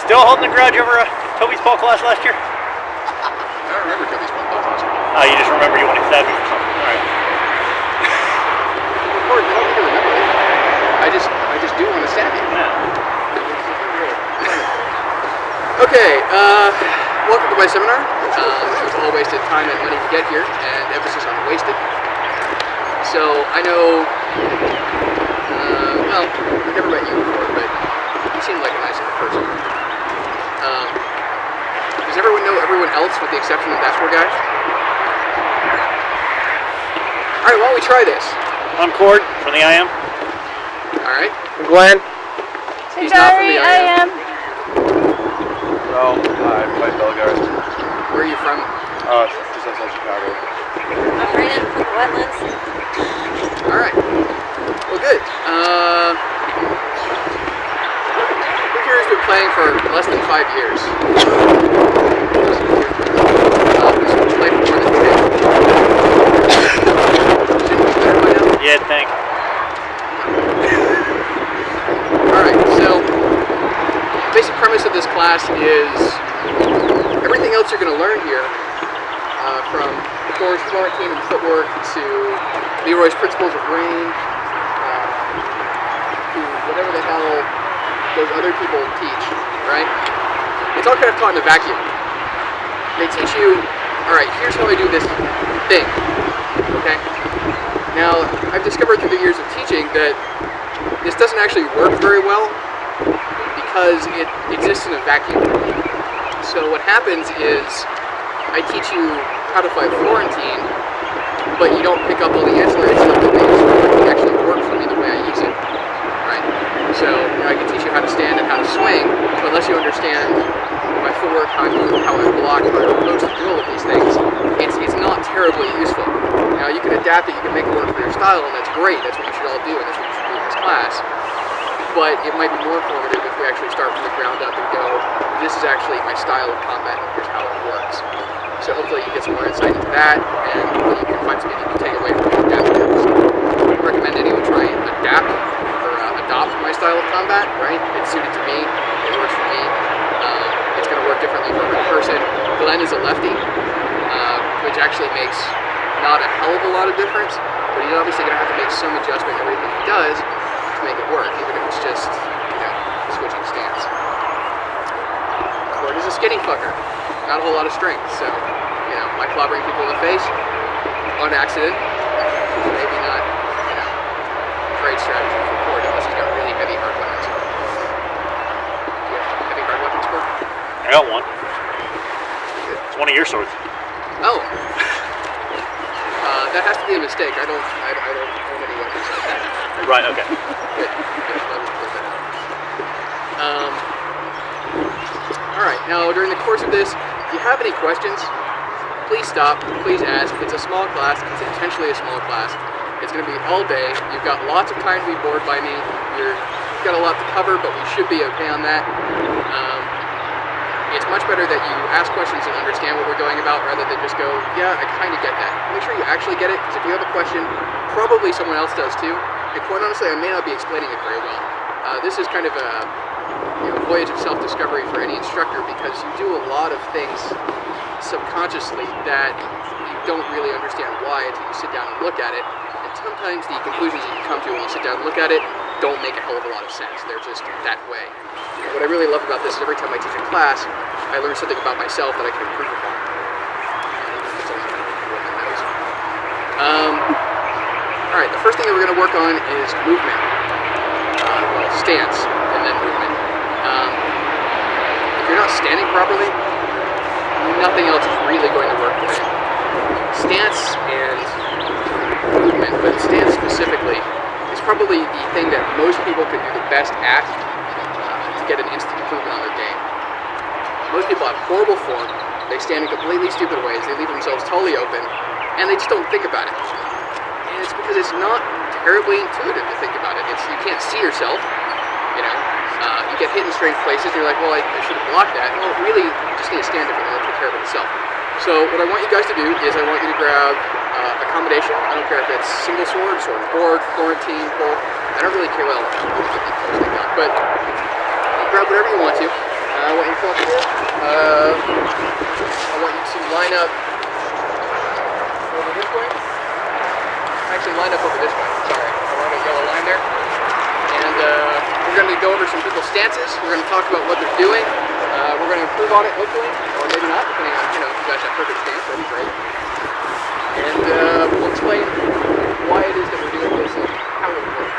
Still holding the grudge over Toby's ball class last year? I don't remember Toby's ball class last year. Oh, you just remember you wanted to stab me or something. All right. I don't think I remember it. I just do want to stab you. Yeah. Okay, welcome to my seminar. It was all wasted time and money to get here, and emphasis on wasted. So, I know, well, I've never met you before, but you seem like a nice enough person. Does everyone know everyone else with the exception of that poor guy? Alright, why don't we try this? I'm Cord from the IM. Alright. I'm Glenn. He's not from the IM. Oh, hi, I'm Mike Belgard. Where are you from? Just outside Chicago. I'm Brandon from the wetlands. Alright. Well, good. Who here has been playing for less than 5 years? Who's played for more than 10? Shouldn't be better by now? Yeah, thank. Alright, so the basic premise of this class is everything else you're going to learn here, from Thor's Florentine and footwork to Leroy's principles of range, to whatever the hell those other people teach, right? It's all kind of taught in a vacuum. They teach you, alright, here's how I do this thing, okay? Now, I've discovered through the years of teaching that this doesn't actually work very well because it exists in a vacuum. So what happens is I teach you how to fight Florentine, but you don't pick up all the ancillary stuff that makes it actually work for me the way I use it. Right? So I can teach you how to stand and how to swing, but unless you understand my footwork, how I move, how I block, how I propose to do all of these things, it's not terribly useful. Now you can adapt it, you can make it work for your style, and that's great. That's what you should all do, and that's what you should do in this class. But it might be more informative if we actually start from the ground up and go, this is actually my style of combat, and here's how it works. So hopefully you get some more insight into that, and hopefully you can find something you can take away from the adaptive. So I recommend anyone try and adapt or adopt my style of combat, right? It's suited to me, it works for me. It's going to work differently for every person. Glenn is a lefty, which actually makes not a hell of a lot of difference, but he's obviously going to have to make some adjustment in everything he does to make it work, even if it's just, switching stance. Cord is a skinny fucker. Not a whole lot of strength, so, my clobbering people in the face, on accident, maybe not, great strategy for Cord unless he's got really heavy hard weapons. Do you have heavy hard weapons, Cord? I got one. It's one of your swords. Oh. That has to be a mistake. I don't own any weapons like that. Right, okay. Good. Alright, now during the course of this, if you have any questions, please stop, please ask. It's a small class, it's intentionally a small class. It's going to be all day. You've got lots of time to be bored by me. You've got a lot to cover, but we should be okay on that. It's much better that you ask questions and understand what we're going about rather than just go, yeah, I kind of get that. Make sure you actually get it, because if you have a question, probably someone else does too. And quite honestly, I may not be explaining it very well. This is kind of a voyage of self-discovery for any instructor, because you do a lot of things subconsciously that you don't really understand why until you sit down and look at it. And sometimes the conclusions that you come to when you sit down and look at it don't make a hell of a lot of sense. They're just that way. And what I really love about this is every time I teach a class, I learn something about myself that I can improve upon. Alright, the first thing that we're going to work on is movement. Stance, and then movement. If you're not standing properly, nothing else is really going to work for you. Stance and movement, but stance specifically, is probably the thing that most people can do the best at to get an instant improvement on their game. Most people have horrible form, they stand in completely stupid ways, they leave themselves totally open, and they just don't think about it. And it's because it's not terribly intuitive to think about it. You can't see yourself, you get hit in strange places, and you're like, well, I should have blocked that. Well, really, you just need to stand differently and take care of it yourself. So what I want you guys to do is I want you to grab a combination. I don't care if it's single sword, sword and board, Florentine, pole. I don't really care what else they got, but you grab whatever you want to. I I want you to line up over this way. Actually, line up over this way. Sorry, I want a yellow line there. And we're going to go over some people's stances. We're going to talk about what they're doing. We're going to improve on it, hopefully, or maybe not, depending on, if you guys have perfect stance, that'd be great. And we'll explain why it is that we're doing this and how it works.